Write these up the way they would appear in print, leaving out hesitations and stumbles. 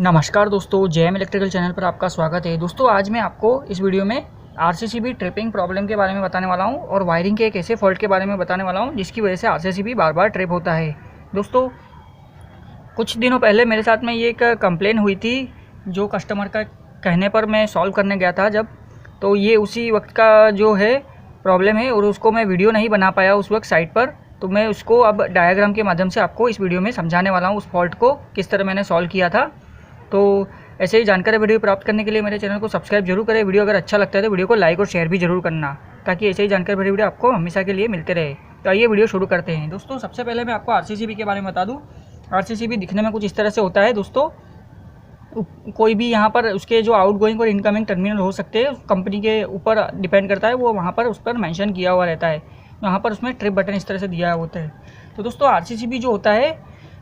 नमस्कार दोस्तों, JM electrical channel पर आपका स्वागत है। दोस्तों आज मैं आपको इस वीडियो में आरसीसीबी ट्रिपिंग प्रॉब्लम के बारे में बताने वाला हूं और वायरिंग के एक ऐसे फॉल्ट के बारे में बताने वाला हूं जिसकी वजह से आरसीसीबी बार बार ट्रिप होता है। दोस्तों कुछ दिनों पहले मेरे साथ में ये एक कंप्लेन हुई थी जो कस्टमर का कहने पर मैं सॉल्व करने गया था जब, तो ये उसी वक्त का जो है प्रॉब्लम है और उसको मैं वीडियो नहीं बना पाया उस वक्त साइट पर, तो मैं उसको अब डायग्राम के माध्यम से आपको इस वीडियो में समझाने वाला हूँ उस फॉल्ट को किस तरह मैंने सॉल्व किया था। तो ऐसे ही जानकारी वीडियो प्राप्त करने के लिए मेरे चैनल को सब्सक्राइब जरूर करें। वीडियो अगर अच्छा लगता है तो वीडियो को लाइक और शेयर भी जरूर करना ताकि ऐसे ही जानकारी भरी वीडियो आपको हमेशा के लिए मिलते रहे। तो आइए वीडियो शुरू करते हैं। दोस्तों सबसे पहले मैं आपको आरसीसीबी के बारे में बता दूं। आरसीसीबी दिखने में कुछ इस तरह से होता है। दोस्तों कोई भी यहाँ पर उसके जो आउटगोइंग और इनकमिंग टर्मिनल हो सकते हैं कंपनी के ऊपर डिपेंड करता है, वो वहाँ पर उस पर मेंशन किया हुआ रहता है। यहाँ पर उसमें ट्रिप बटन इस तरह से दिया होता है। तो दोस्तों आरसीसीबी जो होता है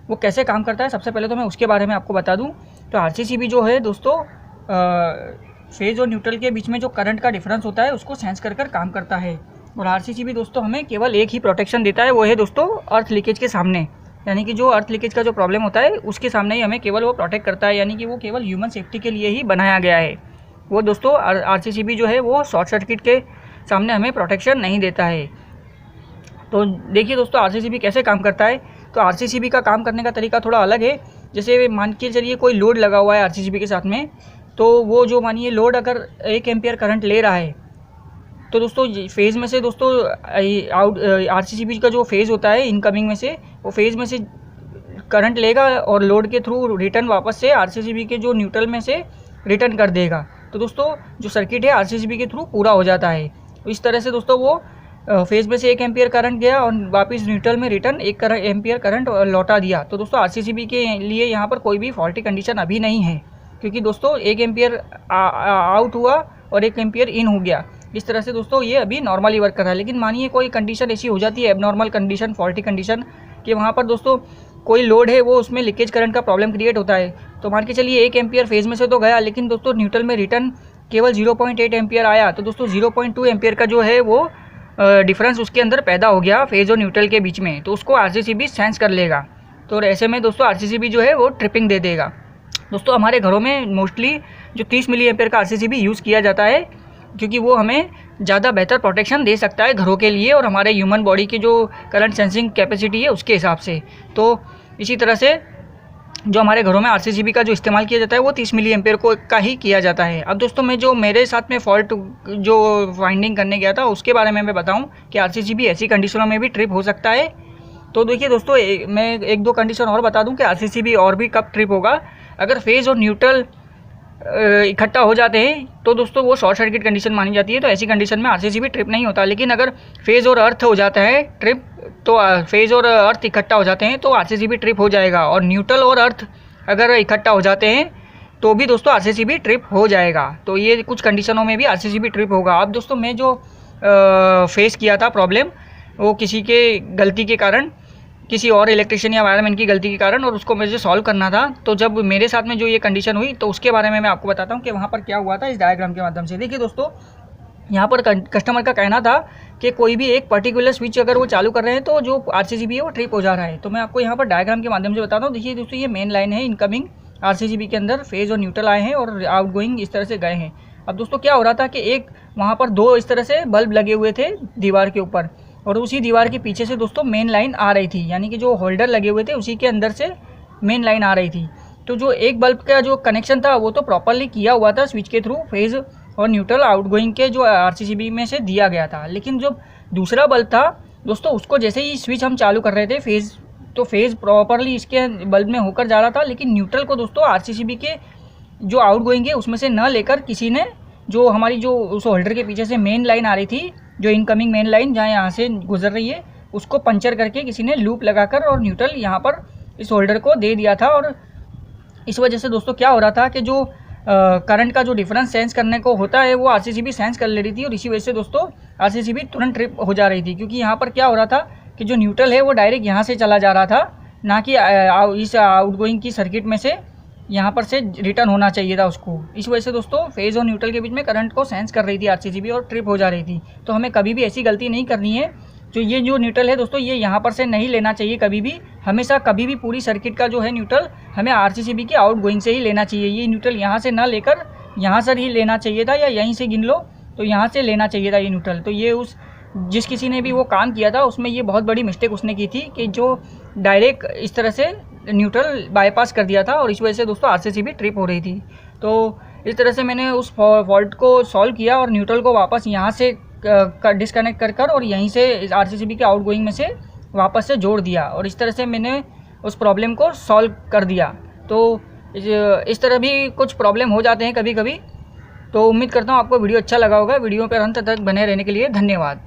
वो कैसे काम करता है, सबसे पहले तो मैं उसके बारे में आपको बता दूं। तो आरसीसीबी जो है दोस्तों फेज और न्यूट्रल के बीच में जो करंट का डिफरेंस होता है उसको सेंस कर काम करता है। और आरसीसीबी दोस्तों हमें केवल एक ही प्रोटेक्शन देता है, वो है दोस्तों अर्थ लीकेज के सामने। यानी कि जो अर्थ लीकेज का जो प्रॉब्लम होता है उसके सामने ही हमें केवल वो प्रोटेक्ट करता है, यानी कि वो केवल ह्यूमन सेफ्टी के लिए ही बनाया गया है। वो दोस्तों आरसीसीबी जो है वो शॉर्ट सर्किट के सामने हमें प्रोटेक्शन नहीं देता है। तो देखिए दोस्तों आरसीसीबी कैसे काम करता है। तो आरसीसीबी का काम करने का तरीका थोड़ा अलग है। जैसे मान के चलिए कोई लोड लगा हुआ है आरसीसीबी के साथ में, तो वो जो मानिए लोड अगर 1 एम्पियर करंट ले रहा है तो दोस्तों फेज़ में से दोस्तों आरसीसीबी का जो फेज़ होता है इनकमिंग में से, वो फेज़ में से करंट लेगा और लोड के थ्रू रिटर्न वापस से आरसीसीबी के जो न्यूट्रल में से रिटर्न कर देगा। तो दोस्तों जो सर्किट है आरसीसीबी के थ्रू पूरा हो जाता है। इस तरह से दोस्तों वो फेज में से 1 एम्पियर करंट गया और वापस न्यूट्रल में रिटर्न 1 एम्पियर करंट लौटा दिया। तो दोस्तों आरसीसीबी के लिए यहाँ पर कोई भी फॉल्टी कंडीशन अभी नहीं है, क्योंकि दोस्तों 1 एम्पियर आउट हुआ और 1 एम्पियर इन हो गया। इस तरह से दोस्तों ये अभी नॉर्मली वर्क कर रहा है। लेकिन मानिए कोई कंडीशन ऐसी हो जाती है एबनॉर्मल कंडीशन, फॉल्टी कंडीशन, कि वहाँ पर दोस्तों कोई लोड है वो उसमें लीकेज करंट का प्रॉब्लम क्रिएट होता है। तो मान के चलिए 1 एम्पियर फेज में से तो गया, लेकिन दोस्तों न्यूट्रल में रिटर्न केवल 0.8 एम्पियर आया। तो दोस्तों 0.2 एम्पियर का जो है वो डिफरेंस उसके अंदर पैदा हो गया फेज और न्यूट्रल के बीच में, तो उसको आरसीसीबी सेंस कर लेगा। तो ऐसे में दोस्तों आरसीसीबी जो है वो ट्रिपिंग दे देगा। दोस्तों हमारे घरों में मोस्टली जो 30 मिली एम्पियर का आरसीसीबी यूज़ किया जाता है, क्योंकि वो हमें ज़्यादा बेहतर प्रोटेक्शन दे सकता है घरों के लिए और हमारे ह्यूमन बॉडी की जो करंट सेंसिंग कैपेसिटी है उसके हिसाब से। तो इसी तरह से जो हमारे घरों में आरसीसीबी का जो इस्तेमाल किया जाता है वो 30 मिली एम्पियर को का ही किया जाता है। अब दोस्तों मैं जो मेरे साथ में फॉल्ट जो फाइंडिंग करने गया था उसके बारे में मैं बताऊं कि आरसीसीबी ऐसी कंडीशनों में भी ट्रिप हो सकता है। तो देखिए दोस्तों मैं एक दो कंडीशन और बता दूं कि आरसीसीबी और भी कब ट्रिप होगा। अगर फेज और न्यूट्रल इकट्ठा हो जाते हैं तो दोस्तों वो शॉर्ट सर्किट कंडीशन मानी जाती है, तो ऐसी कंडीशन में आरसीसीबी ट्रिप नहीं होता। लेकिन अगर फेज और अर्थ हो जाता है ट्रिप, तो फेज और अर्थ इकट्ठा हो जाते हैं तो आरसीसीबी ट्रिप हो जाएगा। और न्यूट्रल और अर्थ अगर इकट्ठा हो जाते हैं तो भी दोस्तों आरसीसीबी ट्रिप हो जाएगा। तो ये कुछ कंडीशनों में भी आरसीसीबी ट्रिप होगा। अब दोस्तों मैं जो फेस किया था प्रॉब्लम, वो किसी के गलती के कारण, किसी और इलेक्ट्रिशियन या वायरमैन की गलती के कारण, और उसको मुझे सॉल्व करना था। तो जब मेरे साथ में जो ये कंडीशन हुई तो उसके बारे में मैं आपको बताता हूँ कि वहाँ पर क्या हुआ था इस डायग्राम के माध्यम से। देखिए दोस्तों यहाँ पर कस्टमर का कहना था कि कोई भी एक पर्टिकुलर स्विच अगर वो चालू कर रहे हैं तो जो आरसीसीबी है वो ट्रिप हो जा रहा है। तो मैं आपको यहाँ पर डायग्राम के माध्यम से बताता हूँ। देखिए दोस्तों ये मेन लाइन है इनकमिंग आरसीसीबी के अंदर, फेज और न्यूट्रल आए हैं और आउटगोइंग इस तरह से गए हैं। अब दोस्तों क्या हो रहा था कि एक वहाँ पर 2 इस तरह से बल्ब लगे हुए थे दीवार के ऊपर, और उसी दीवार के पीछे से दोस्तों मेन लाइन आ रही थी, यानी कि जो होल्डर लगे हुए थे उसी के अंदर से मेन लाइन आ रही थी। तो जो एक बल्ब का जो कनेक्शन था वो तो प्रॉपरली किया हुआ था स्विच के थ्रू, फेज और न्यूट्रल आउटगोइंग के जो आरसीसीबी में से दिया गया था। लेकिन जो दूसरा बल्ब था दोस्तों उसको जैसे ही स्विच हम चालू कर रहे थे फेज, तो फेज प्रॉपरली इसके बल्ब में होकर जा रहा था, लेकिन न्यूट्रल को दोस्तों आरसीसीबी के जो आउटगोइंग है उसमें से न लेकर किसी ने जो हमारी जो उस होल्डर के पीछे से मेन लाइन आ रही थी, जो इनकमिंग मेन लाइन जहाँ यहाँ से गुजर रही है, उसको पंचर करके किसी ने लूप लगाकर और न्यूट्रल यहाँ पर इस होल्डर को दे दिया था। और इस वजह से दोस्तों क्या हो रहा था कि जो करंट का जो डिफरेंस सेंस करने को होता है वो आरसीसीबी सेंस कर ले रही थी, और इसी वजह से दोस्तों आरसीसीबी तुरंत ट्रिप हो जा रही थी। क्योंकि यहाँ पर क्या हो रहा था कि जो न्यूट्रल है वो डायरेक्ट यहाँ से चला जा रहा था, ना कि इस आउटगोइंग की सर्किट में से यहाँ पर से रिटर्न होना चाहिए था उसको। इस वजह से दोस्तों फेज और न्यूट्रल के बीच में करंट को सेंस कर रही थी आरसीसीबी और ट्रिप हो जा रही थी। तो हमें कभी भी ऐसी गलती नहीं करनी है जो ये जो न्यूट्रल है दोस्तों, ये यहाँ पर से नहीं लेना चाहिए कभी भी। हमेशा कभी भी पूरी सर्किट का जो है न्यूट्रल हमें आरसीसीबी की आउट गोइंग से ही लेना चाहिए। ये न्यूट्रल यहाँ से ना लेकर यहाँ से ही लेना चाहिए था, या यहीं से गिन लो तो यहाँ से लेना चाहिए था ये न्यूट्रल। तो ये उस जिस किसी ने भी वो काम किया था उसमें ये बहुत बड़ी मिस्टेक उसने की थी कि जो डायरेक्ट इस तरह से न्यूट्रल बाईपास कर दिया था, और इस वजह से दोस्तों आरसीसीबी ट्रिप हो रही थी। तो इस तरह से मैंने उस फॉल्ट को सॉल्व किया और न्यूट्रल को वापस यहाँ से डिस्कनेक्ट कर और यहीं से आरसीसीबी के आउट गोइंग में से वापस से जोड़ दिया, और इस तरह से मैंने उस प्रॉब्लम को सॉल्व कर दिया। तो इस तरह भी कुछ प्रॉब्लम हो जाते हैं कभी कभी। तो उम्मीद करता हूँ आपको वीडियो अच्छा लगा होगा। वीडियो पर अंत तक बने रहने के लिए धन्यवाद।